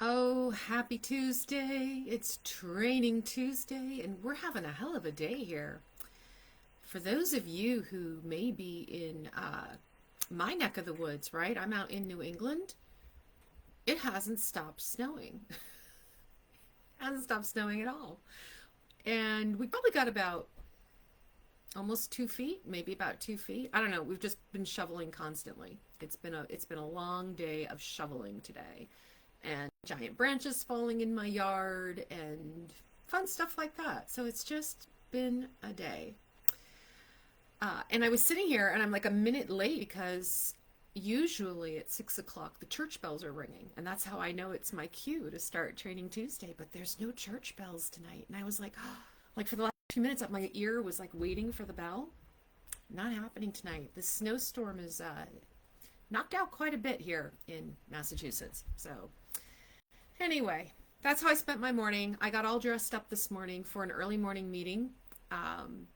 Oh, happy Tuesday. It's Training Tuesday, and we're having a hell of a day here. For those of you who may be in my neck of the woods, right? I'm out in New England. It hasn't stopped snowing. Hasn't stopped snowing at all. And we probably got about almost 2 feet, maybe about 2 feet. I don't know. We've just been shoveling constantly. It's been a long day of shoveling today. And giant branches falling in my yard and fun stuff like that. So it's just been a day. And I was sitting here and I'm like a minute late because usually at 6 o'clock the church bells are ringing. And that's how I know it's my cue to start Training Tuesday. But there's no church bells tonight. And I was like, oh, like for the last few minutes, my ear was like waiting for the bell. Not happening tonight. This snowstorm is knocked out quite a bit here in Massachusetts. So anyway, that's how I spent my morning. I got all dressed up this morning for an early morning meeting. Um,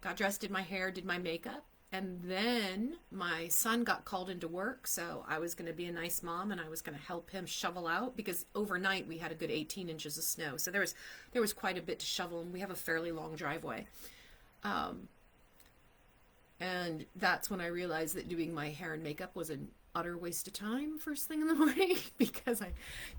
got dressed, did my hair, did my makeup, and then my son got called into work. So I was going to be a nice mom and I was going to help him shovel out because overnight we had a good 18 inches of snow. So there was quite a bit to shovel, and we have a fairly long driveway. Um, and that's when I realized that doing my hair and makeup was an utter waste of time first thing in the morning because I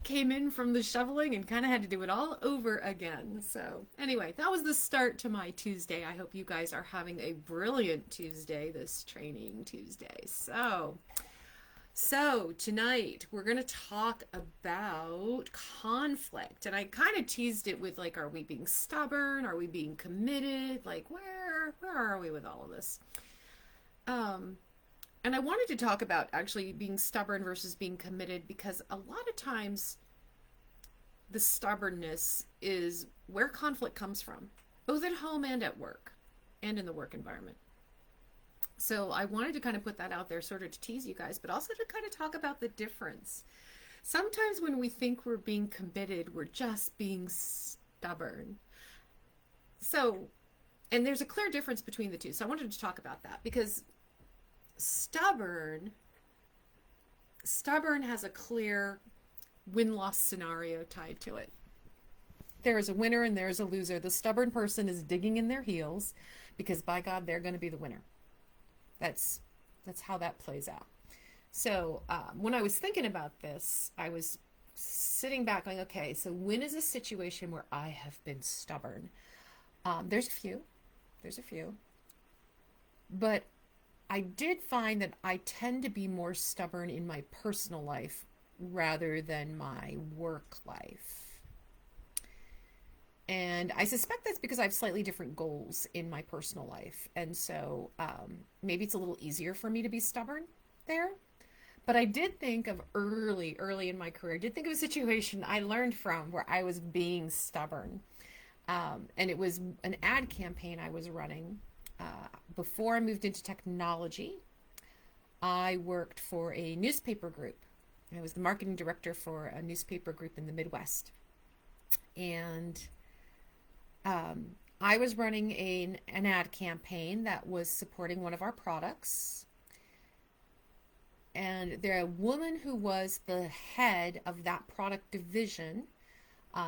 came in from the shoveling and kind of had to do it all over again. So, anyway, that was the start to my Tuesday. I hope you guys are having a brilliant Tuesday, this Training Tuesday. So tonight we're going to talk about conflict. And I kind of teased it with like, are we being stubborn? Are we being committed? Like, where are we with all of this? Um, and I wanted to talk about actually being stubborn versus being committed because a lot of times the stubbornness is where conflict comes from, both at home and at work and in the work environment. So I wanted to kind of put that out there sort of to tease you guys, but also to kind of talk about the difference. Sometimes when we think we're being committed, we're just being stubborn. So, and there's a clear difference between the two. So I wanted to talk about that because stubborn stubborn has a clear win-loss scenario tied to it. There is a winner and there is a loser. The stubborn person is digging in their heels because by God they're going to be the winner. That's that's how that plays out. So when I was thinking about this, I was sitting back going, okay, so when is a situation where I have been stubborn? There's a few. There's a few. But I did find that I tend to be more stubborn in my personal life rather than my work life. And I suspect that's because I have slightly different goals in my personal life. And so maybe it's a little easier for me to be stubborn there. But I did think of early in my career, I did think of a situation I learned from where I was being stubborn. And it was an ad campaign I was running. Before I moved into technology, I worked for a newspaper group. I was the marketing director for a newspaper group in the Midwest. And I was running an ad campaign that was supporting one of our products. And the woman who was the head of that product division,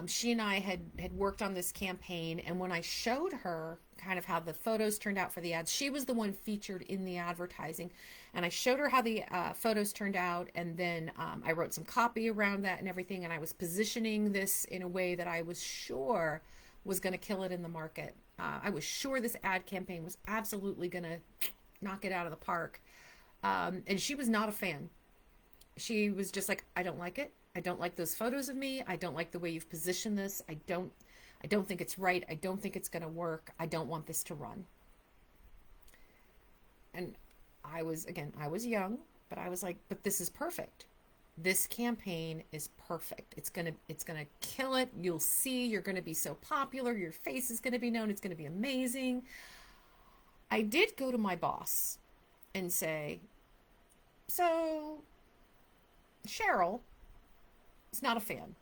she and I had worked on this campaign, and when I showed her kind of how the photos turned out for the ads, she was the one featured in the advertising, and I showed her how the photos turned out, and then I wrote some copy around that and everything, and I was positioning this in a way that I was sure was going to kill it in the market. I was sure this ad campaign was absolutely going to knock it out of the park, and she was not a fan. She was just like, I don't like it. I don't like those photos of me. I don't like the way you've positioned this. I don't think it's right. I don't think it's going to work. I don't want this to run. And I was young, but I was like, but this is perfect. This campaign is perfect. It's going to kill it. You'll see, you're going to be so popular. Your face is going to be known. It's going to be amazing. I did go to my boss and say, so Cheryl is not a fan,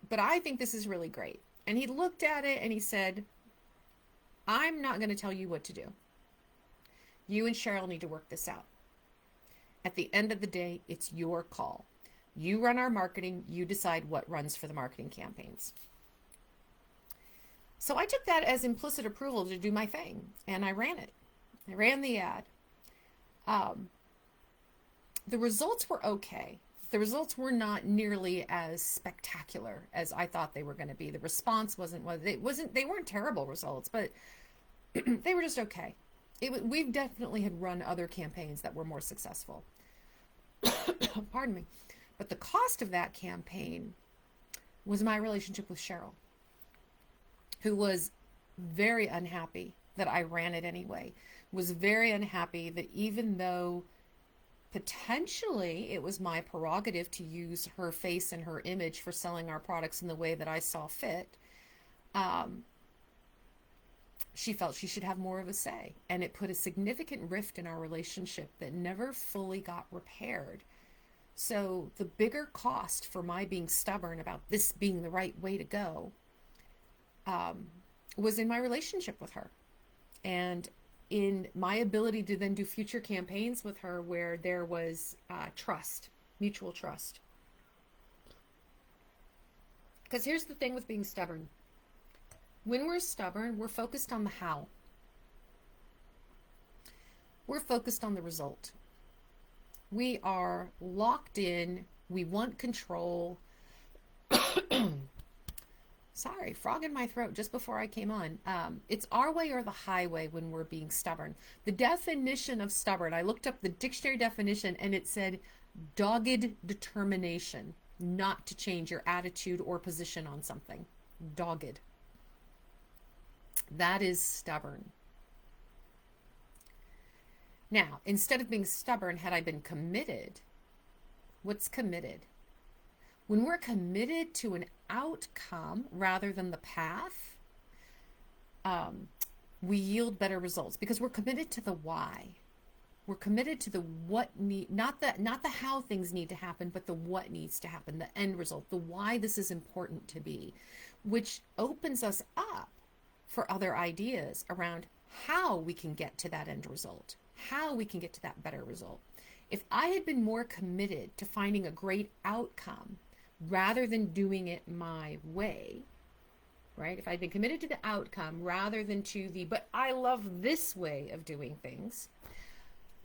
but I think this is really great. And he looked at it and he said, I'm not going to tell you what to do. You and Cheryl need to work this out. At the end of the day, it's your call. You run our marketing, you decide what runs for the marketing campaigns. So I took that as implicit approval to do my thing, and I ran it. I ran the ad. Um, the results were okay. The results were not nearly as spectacular as I thought they were going to be. The response they weren't terrible results, but they were just okay. We've definitely had run other campaigns that were more successful. Pardon me. But the cost of that campaign was my relationship with Cheryl, who was very unhappy that I ran it anyway, was very unhappy that even though potentially it was my prerogative to use her face and her image for selling our products in the way that I saw fit, she felt she should have more of a say. And it put a significant rift in our relationship that never fully got repaired. So the bigger cost for my being stubborn about this being the right way to go was in my relationship with her. And in my ability to then do future campaigns with her where there was trust, mutual trust. Because here's the thing with being stubborn. When we're stubborn, we're focused on the how. We're focused on the result. We are locked in. We want control. Sorry, frog in my throat just before I came on. It's our way or the highway when we're being stubborn. The definition of stubborn, I looked up the dictionary definition and it said dogged determination not to change your attitude or position on something. Dogged. That is stubborn. Now, instead of being stubborn, had I been committed, what's committed? When we're committed to an outcome rather than the path, we yield better results because we're committed to the why. We're committed to the what need, not the how things need to happen, but the what needs to happen, the end result, the why this is important to be, which opens us up for other ideas around how we can get to that end result, how we can get to that better result. If I had been more committed to finding a great outcome rather than doing it my way, right? If I'd been committed to the outcome rather than to the, but I love this way of doing things,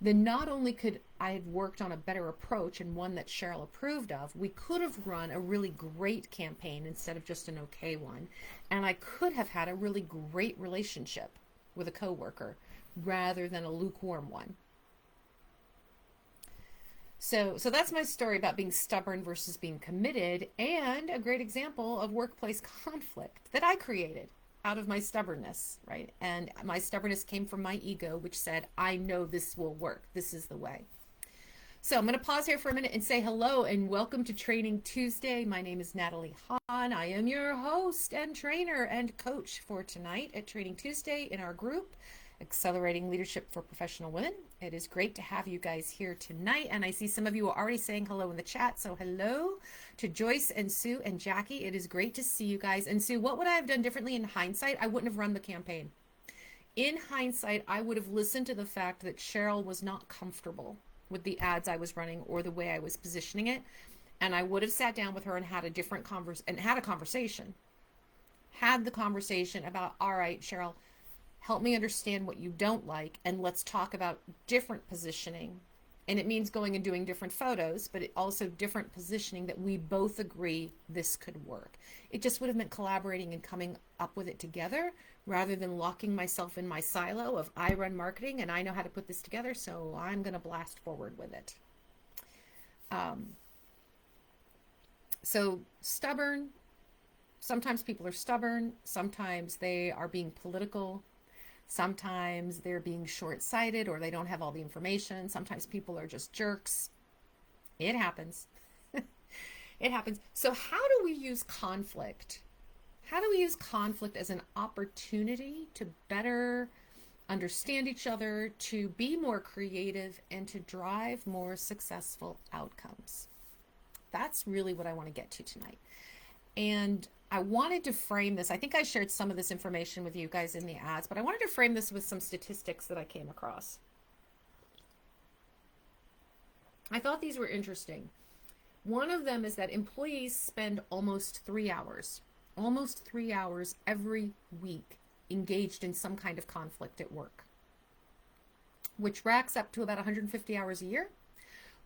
then not only could I have worked on a better approach and one that Cheryl approved of, we could have run a really great campaign instead of just an okay one. And I could have had a really great relationship with a coworker rather than a lukewarm one. So that's my story about being stubborn versus being committed, and a great example of workplace conflict that I created out of my stubbornness, right? And my stubbornness came from my ego, which said, I know this will work. This is the way. So I'm going to pause here for a minute and say hello and welcome to Training Tuesday. My name is Natalie Hahn. I am your host and trainer and coach for tonight at Training Tuesday in our group, Accelerating Leadership for Professional Women. It is great to have you guys here tonight. And I see some of you are already saying hello in the chat. So hello to Joyce and Sue and Jackie. It is great to see you guys. And Sue, what would I have done differently in hindsight? I wouldn't have run the campaign. In hindsight, I would have listened to the fact that Cheryl was not comfortable with the ads I was running or the way I was positioning it. And I would have sat down with her and had a different conversation. Had the conversation about, all right, Cheryl, help me understand what you don't like, and let's talk about different positioning. And it means going and doing different photos, but it also different positioning that we both agree this could work. It just would have meant collaborating and coming up with it together rather than locking myself in my silo of I run marketing and I know how to put this together, so I'm going to blast forward with it. So stubborn. Sometimes people are stubborn. Sometimes they are being political. Sometimes they're being short-sighted or they don't have all the information. Sometimes people are just jerks. It happens. It happens. So how do we use conflict? How do we use conflict as an opportunity to better understand each other, to be more creative, and to drive more successful outcomes? That's really what I want to get to tonight. And I wanted to frame this. I think I shared some of this information with you guys in the ads, but I wanted to frame this with some statistics that I came across. I thought these were interesting. One of them is that employees spend almost 3 hours every week engaged in some kind of conflict at work, which racks up to about 150 hours a year,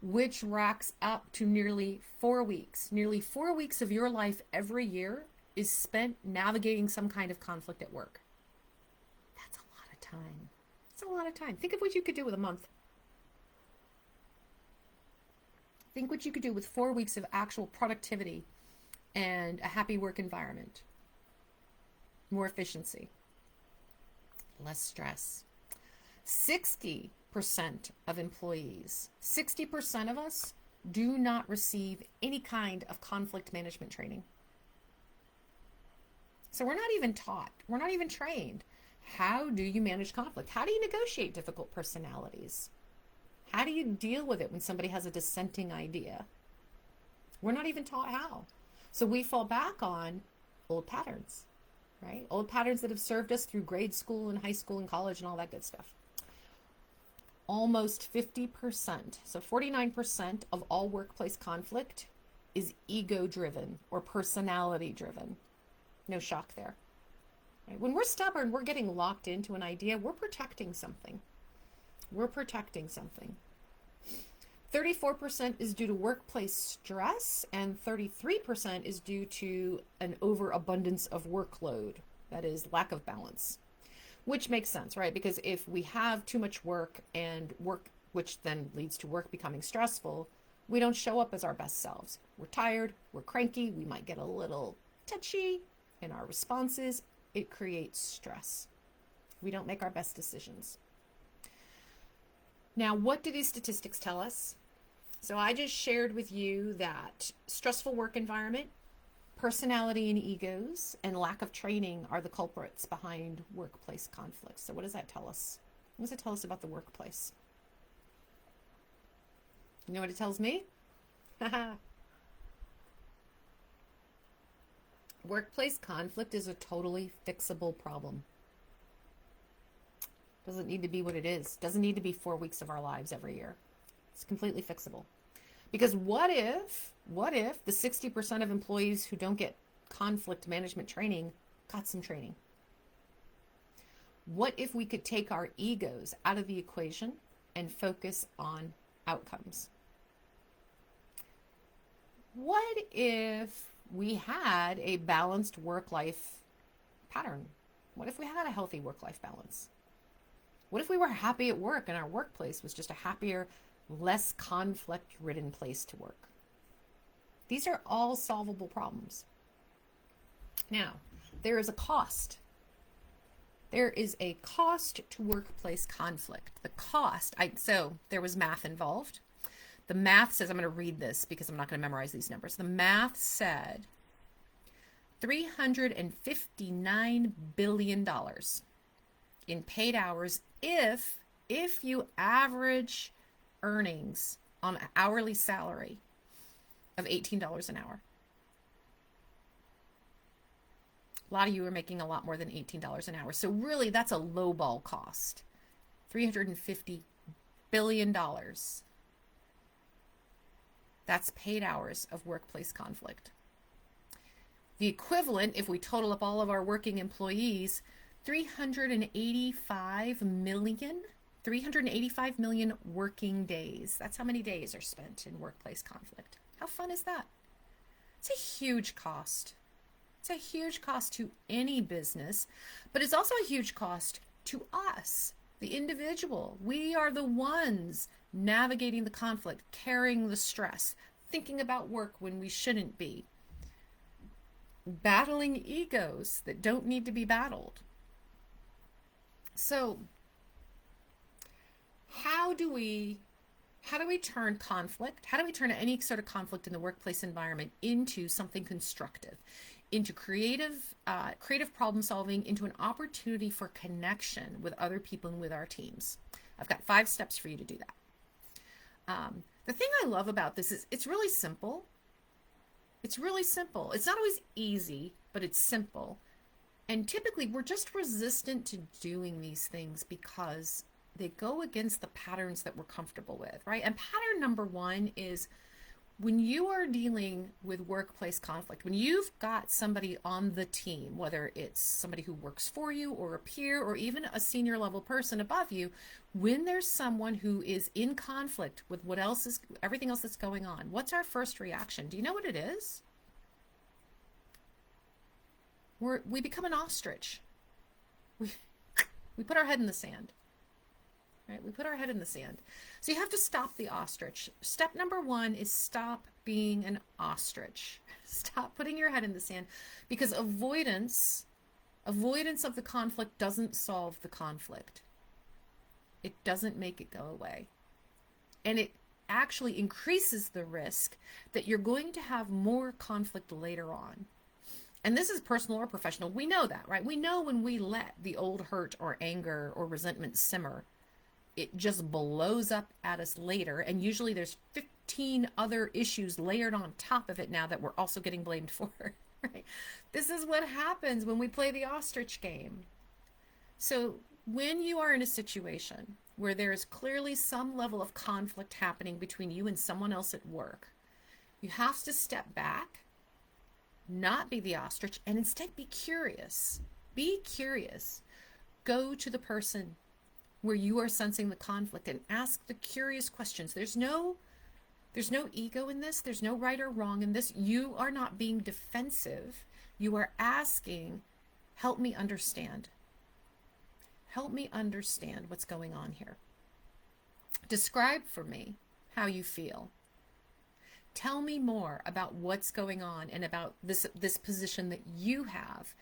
which racks up to nearly 4 weeks. Nearly 4 weeks of your life every year is spent navigating some kind of conflict at work. That's a lot of time. It's a lot of time. Think of what you could do with a month. Think what you could do with 4 weeks of actual productivity and a happy work environment. More efficiency. Less stress. 60% of employees, 60% of us do not receive any kind of conflict management training. So we're not even taught, we're not even trained. How do you manage conflict? How do you negotiate difficult personalities? How do you deal with it when somebody has a dissenting idea? We're not even taught how. So we fall back on old patterns, right? Old patterns that have served us through grade school and high school and college and all that good stuff. Almost 50%, so 49% of all workplace conflict is ego-driven or personality-driven. No shock there. Right? When we're stubborn, we're getting locked into an idea. We're protecting something. We're protecting something. 34% is due to workplace stress, and 33% is due to an overabundance of workload. That is lack of balance, which makes sense, right? Because if we have too much work and work, which then leads to work becoming stressful, we don't show up as our best selves. We're tired, we're cranky, we might get a little touchy in our responses. It creates stress. We don't make our best decisions. Now, what do these statistics tell us? So I just shared with you that stressful work environment, personality and egos, and lack of training are the culprits behind workplace conflicts. So what does that tell us? What does it tell us about the workplace? You know what it tells me? Workplace conflict is a totally fixable problem. Doesn't need to be what it is. Doesn't need to be 4 weeks of our lives every year. It's completely fixable. Because what if the 60% of employees who don't get conflict management training got some training? What if we could take our egos out of the equation and focus on outcomes? What if we had a balanced work-life pattern? What if we had a healthy work-life balance? What if we were happy at work and our workplace was just a happier, less conflict-ridden place to work? These are all solvable problems. Now, there is a cost. There is a cost to workplace conflict. The cost, so there was math involved. The math says, I'm going to read this because I'm not going to memorize these numbers. The math said $359 billion in paid hours if you average earnings on an hourly salary of $18 an hour. A lot of you are making a lot more than $18 an hour. So really, that's a lowball cost. $350 billion. That's paid hours of workplace conflict. The equivalent, if we total up all of our working employees, 385 million working days. That's how many days are spent in workplace conflict. How fun is that? It's a huge cost. It's a huge cost to any business, but it's also a huge cost to us, the individual. We are the ones navigating the conflict, carrying the stress, thinking about work when we shouldn't be, battling egos that don't need to be battled. So how do we turn conflict, how do we turn any sort of conflict in the workplace environment into something constructive, into creative problem solving, into an opportunity for connection with other people and with our teams? I've got 5 steps for you to do that. The thing I love about this is it's really simple. It's really simple. It's not always easy, but it's simple. And typically we're just resistant to doing these things because they go against the patterns that we're comfortable with, right? And pattern number 1 is when you are dealing with workplace conflict, when you've got somebody on the team, whether it's somebody who works for you or a peer or even a senior level person above you, when there's someone who is in conflict with everything else that's going on, what's our first reaction? Do you know what it is? We become an ostrich. We put our head in the sand. Right? We put our head in the sand. So you have to stop the ostrich. Step number 1 is stop being an ostrich. Stop putting your head in the sand, because avoidance of the conflict doesn't solve the conflict. It doesn't make it go away. And it actually increases the risk that you're going to have more conflict later on. And this is personal or professional. We know that, right? We know when we let the old hurt or anger or resentment simmer, it just blows up at us later. And usually there's 15 other issues layered on top of it now that we're also getting blamed for, right? This is what happens when we play the ostrich game. So when you are in a situation where there is clearly some level of conflict happening between you and someone else at work, you have to step back, not be the ostrich, and instead be curious. Be curious. Go to the person where you are sensing the conflict and ask the curious questions. There's no ego in this. There's no right or wrong in this. You are not being defensive. You are asking, help me understand. Help me understand what's going on here. Describe for me how you feel. Tell me more about what's going on and about this position that you have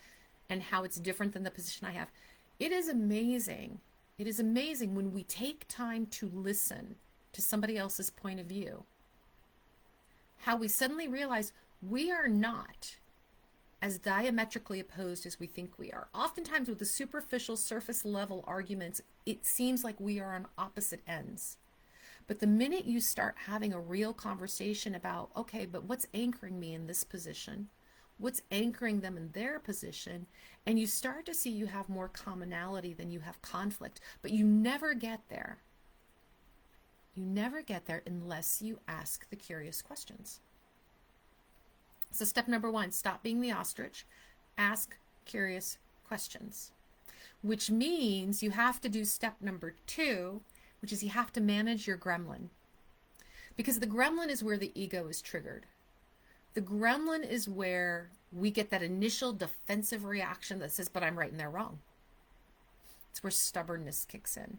and how it's different than the position I have. It is amazing. It is amazing when we take time to listen to somebody else's point of view, how we suddenly realize we are not as diametrically opposed as we think we are. Oftentimes with the superficial surface level arguments, it seems like we are on opposite ends. But the minute you start having a real conversation about, okay, but what's anchoring me in this position? What's anchoring them in their position? And you start to see you have more commonality than you have conflict, but you never get there. You never get there unless you ask the curious questions. So step number 1, stop being the ostrich, ask curious questions, which means you have to do step number 2, which is you have to manage your gremlin, because the gremlin is where the ego is triggered. The gremlin is where we get that initial defensive reaction that says, but I'm right and they're wrong. It's where stubbornness kicks in.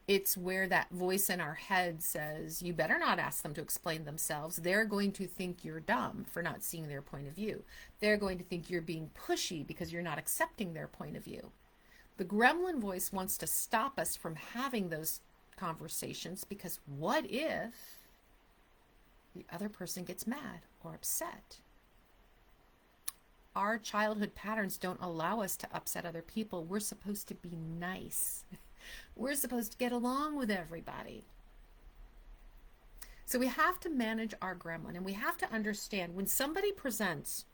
It's where that voice in our head says, you better not ask them to explain themselves. They're going to think you're dumb for not seeing their point of view. They're going to think you're being pushy because you're not accepting their point of view. The gremlin voice wants to stop us from having those conversations, because what if the other person gets mad or upset? Our childhood patterns don't allow us to upset other people. We're supposed to be nice. We're supposed to get along with everybody. So we have to manage our gremlin, and we have to understand when somebody presents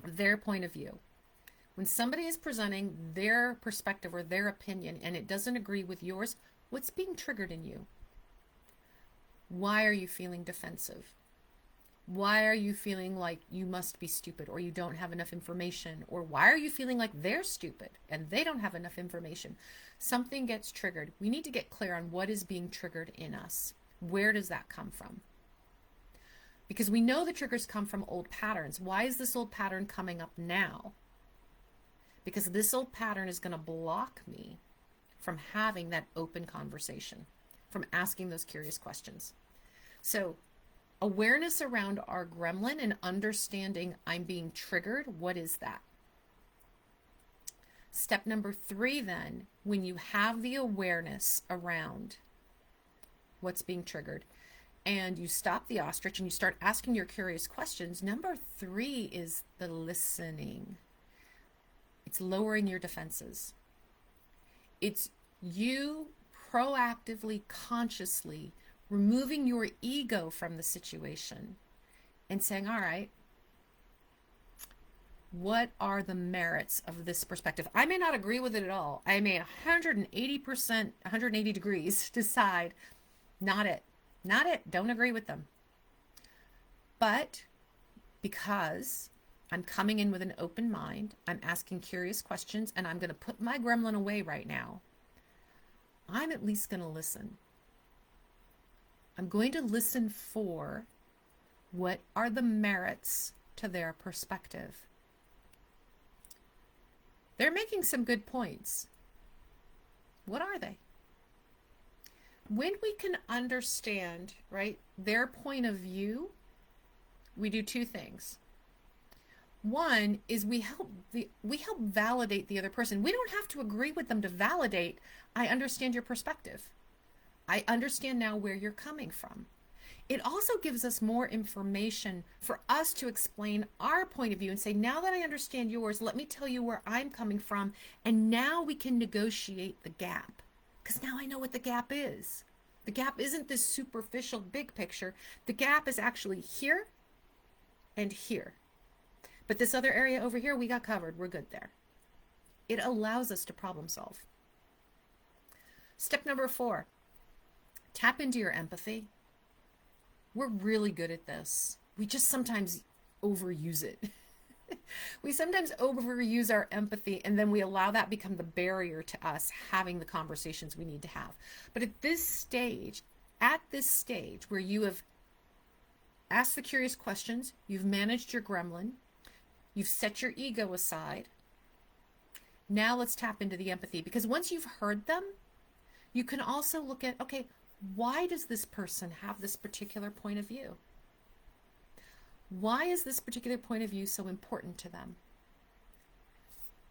their point of view, when somebody is presenting their perspective or their opinion and it doesn't agree with yours, what's being triggered in you? Why are you feeling defensive? Why are you feeling like you must be stupid or you don't have enough information? Or why are you feeling like they're stupid and they don't have enough information? Something gets triggered. We need to get clear on what is being triggered in us. Where does that come from? Because we know the triggers come from old patterns. Why is this old pattern coming up now? Because this old pattern is going to block me from having that open conversation, from asking those curious questions. So awareness around our gremlin and understanding I'm being triggered, what is that? Step number 3 then, when you have the awareness around what's being triggered and you stop the ostrich and you start asking your curious questions, number 3 is the listening. It's lowering your defenses. It's you proactively, consciously removing your ego from the situation and saying, all right, what are the merits of this perspective? I may not agree with it at all. I may 180%, 180 degrees decide Not it. Not it. Don't agree with them. But because I'm coming in with an open mind, I'm asking curious questions, and I'm going to put my gremlin away right now, I'm at least going to listen. I'm going to listen for what are the merits to their perspective. They're making some good points. What are they? When we can understand, right, their point of view, we do two things. One is we help validate the other person. We don't have to agree with them to validate. I understand your perspective. I understand now where you're coming from. It also gives us more information for us to explain our point of view and say, now that I understand yours, let me tell you where I'm coming from. And now we can negotiate the gap. Because now I know what the gap is. The gap isn't this superficial big picture. The gap is actually here and here. But this other area over here, we got covered. We're good there. It allows us to problem solve. Step number 4, tap into your empathy. We're really good at this. We just sometimes overuse it. We sometimes overuse our empathy, and then we allow that become the barrier to us having the conversations we need to have. But at this stage where you have asked the curious questions, you've managed your gremlin, you've set your ego aside, now let's tap into the empathy. Because once you've heard them, you can also look at, okay, why does this person have this particular point of view? Why is this particular point of view so important to them?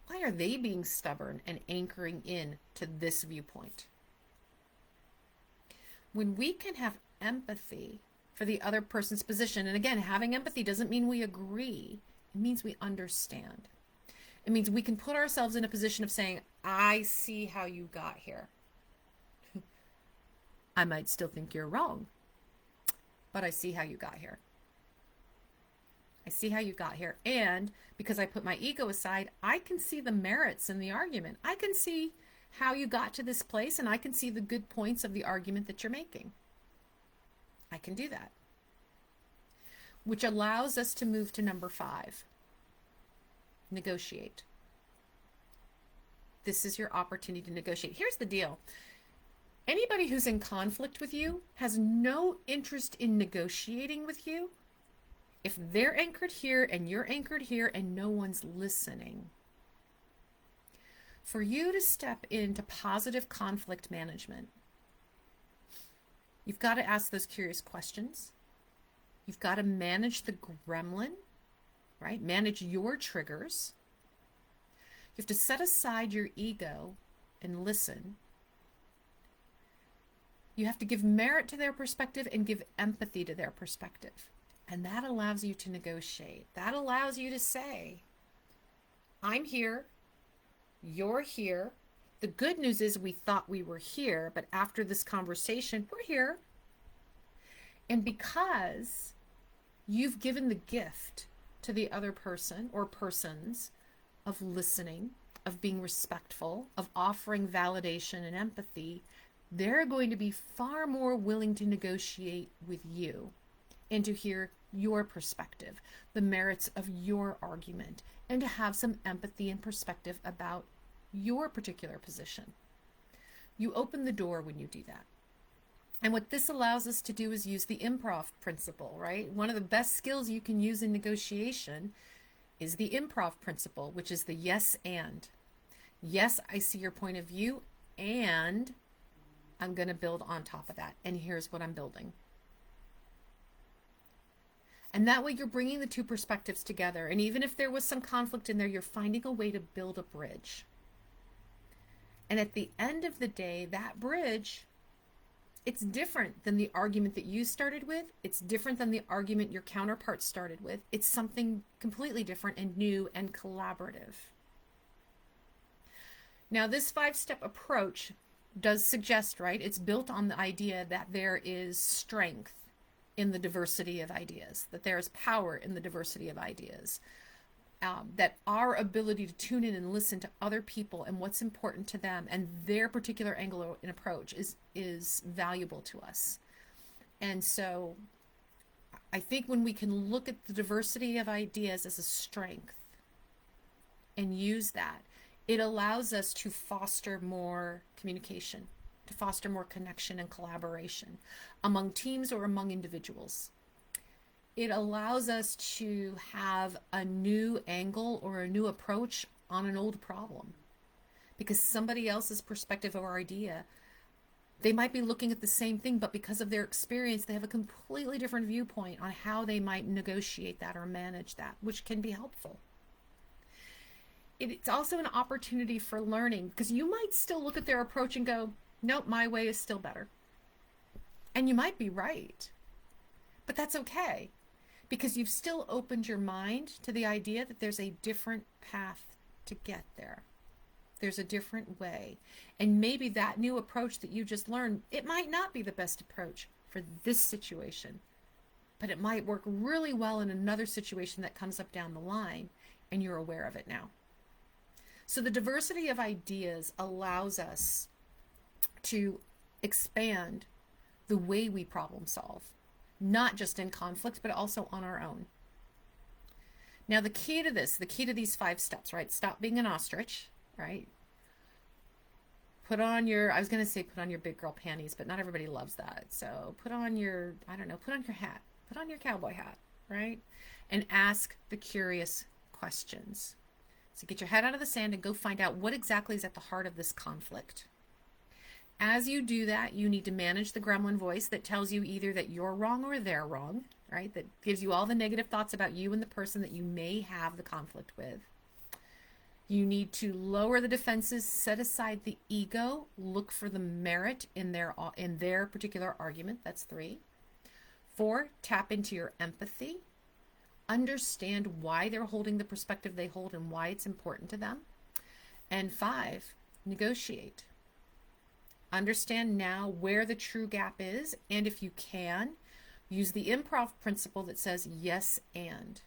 Why are they being stubborn and anchoring in to this viewpoint? When we can have empathy for the other person's position, and again, having empathy doesn't mean we agree, it means we understand. It means we can put ourselves in a position of saying, I see how you got here. I might still think you're wrong, but I see how you got here. I see how you got here. And because I put my ego aside, I can see the merits in the argument. I can see how you got to this place, and I can see the good points of the argument that you're making. I can do that. Which allows us to move to number 5. Negotiate. This is your opportunity to negotiate. Here's the deal. Anybody who's in conflict with you has no interest in negotiating with you if they're anchored here and you're anchored here and no one's listening. For you to step into positive conflict management, you've got to ask those curious questions. You've got to manage the gremlin, right? Manage your triggers. You have to set aside your ego and listen. You have to give merit to their perspective and give empathy to their perspective. And that allows you to negotiate. That allows you to say, I'm here, you're here. The good news is we thought we were here, but after this conversation, we're here. And because you've given the gift to the other person or persons of listening, of being respectful, of offering validation and empathy, they're going to be far more willing to negotiate with you and to hear your perspective, the merits of your argument, and to have some empathy and perspective about your particular position. You open the door when you do that. And what this allows us to do is use the improv principle, right? One of the best skills you can use in negotiation is the improv principle, which is the yes and. Yes, I see your point of view, and I'm going to build on top of that. And here's what I'm building. And that way you're bringing the two perspectives together. And even if there was some conflict in there, you're finding a way to build a bridge. And at the end of the day, that bridge, it's different than the argument that you started with. It's different than the argument your counterpart started with. It's something completely different and new and collaborative. Now, this 5-step approach does suggest, right? It's built on the idea that there is strength in the diversity of ideas, that there is power in the diversity of ideas. that our ability to tune in and listen to other people and what's important to them and their particular angle and approach is valuable to us. And so I think when we can look at the diversity of ideas as a strength and use that, it allows us to foster more communication, to foster more connection and collaboration among teams or among individuals. It allows us to have a new angle or a new approach on an old problem, because somebody else's perspective or idea, they might be looking at the same thing, but because of their experience, they have a completely different viewpoint on how they might negotiate that or manage that, which can be helpful. It's also an opportunity for learning, because you might still look at their approach and go, nope, my way is still better. And you might be right, but that's okay, because you've still opened your mind to the idea that there's a different path to get there. There's a different way. And maybe that new approach that you just learned, it might not be the best approach for this situation, but it might work really well in another situation that comes up down the line, and you're aware of it now. So the diversity of ideas allows us to expand the way we problem solve, not just in conflict, but also on our own. Now, the key to these 5 steps, right? Stop being an ostrich, right? Put on your big girl panties, but not everybody loves that. So put on your hat, put on your cowboy hat, right? And ask the curious questions. So get your head out of the sand and go find out what exactly is at the heart of this conflict. As you do that, you need to manage the gremlin voice that tells you either that you're wrong or they're wrong, right? That gives you all the negative thoughts about you and the person that you may have the conflict with. You need to lower the defenses, set aside the ego, look for the merit in their particular argument. That's 3. 4, tap into your empathy. Understand why they're holding the perspective they hold and why it's important to them. And 5, negotiate. Understand now where the true gap is, and if you can, use the improv principle that says yes and.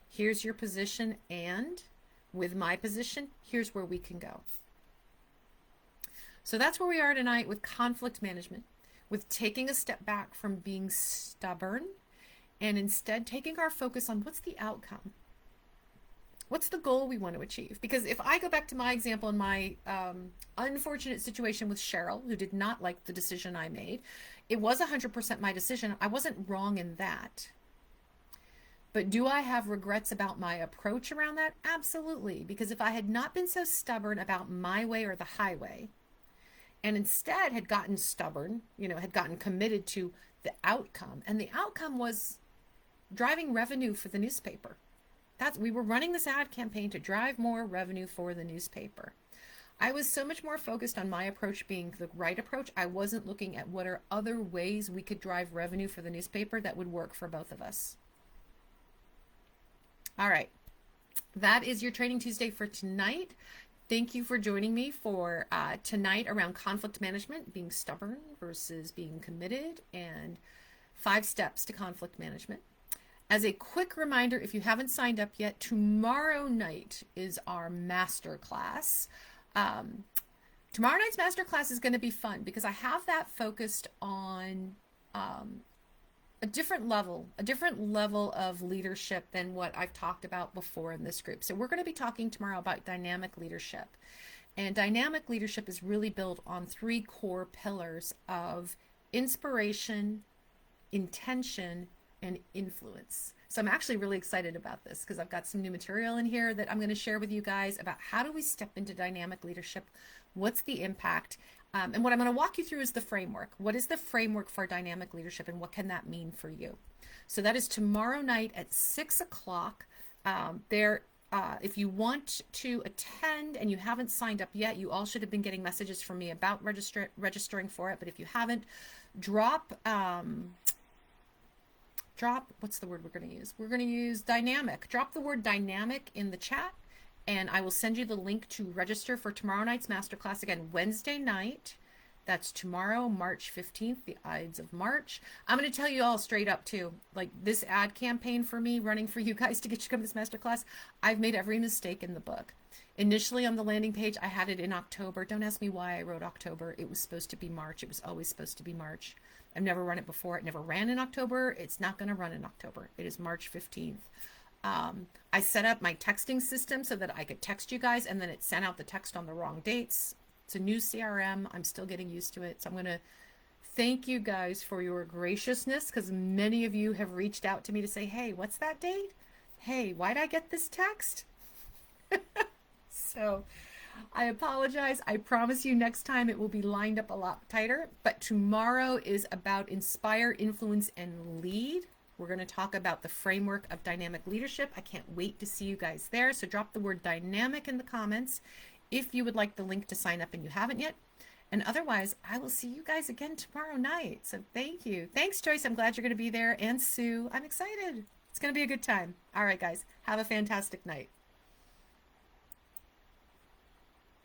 Here's your position, and with my position, here's where we can go. So that's where we are tonight with conflict management, with taking a step back from being stubborn and instead taking our focus on what's the outcome. What's the goal we want to achieve? Because if I go back to my example in my unfortunate situation with Cheryl, who did not like the decision I made, it was 100% my decision. I wasn't wrong in that. But do I have regrets about my approach around that? Absolutely. Because if I had not been so stubborn about my way or the highway, and instead had gotten stubborn, had gotten committed to the outcome, and the outcome was driving revenue for the newspaper. We were running this ad campaign to drive more revenue for the newspaper. I was so much more focused on my approach being the right approach. I wasn't looking at what are other ways we could drive revenue for the newspaper that would work for both of us. All right. That is your Training Tuesday for tonight. Thank you for joining me for tonight around conflict management, being stubborn versus being committed, and 5 steps to conflict management. As a quick reminder, if you haven't signed up yet, tomorrow night is our master class. Tomorrow night's master class is going to be fun because I have that focused on a different level of leadership than what I've talked about before in this group. So we're going to be talking tomorrow about dynamic leadership. And dynamic leadership is really built on 3 core pillars of inspiration, intention, and influence. So I'm actually really excited about this because I've got some new material in here that I'm going to share with you guys about how do we step into dynamic leadership, what's the impact, and what I'm going to walk you through is the framework. What is the framework for dynamic leadership and what can that mean for you? So that is tomorrow night at 6 o'clock. If you want to attend and you haven't signed up yet, you all should have been getting messages from me about registering for it. But if you haven't, drop, what's the word we're going to use? We're going to use dynamic. Drop the word dynamic in the chat, and I will send you the link to register for tomorrow night's masterclass. Again, Wednesday night That's tomorrow, March 15th, the Ides of March. I'm going to tell you all straight up too, like this ad campaign for me running for you guys to get you to come to this masterclass, I've made every mistake in the book. Initially on the landing page, I had it in October. Don't ask me why I wrote October. It was supposed to be March. It was always supposed to be March. I've never run it before. It never ran in October. It's not going to run in October. It is March 15th. I set up my texting system so that I could text you guys, and then it sent out the text on the wrong dates. It's a new CRM. I'm still getting used to it. So I'm going to thank you guys for your graciousness, because many of you have reached out to me to say, hey, what's that date? Hey, why'd I get this text? So I apologize. I promise you next time it will be lined up a lot tighter. But tomorrow is about inspire, influence, and lead. We're going to talk about the framework of dynamic leadership. I can't wait to see you guys there. So drop the word dynamic in the comments if you would like the link to sign up and you haven't yet. And otherwise, I will see you guys again tomorrow night. So thank you. Thanks, Joyce. I'm glad you're going to be there. And Sue, I'm excited. It's going to be a good time. All right, guys. Have a fantastic night.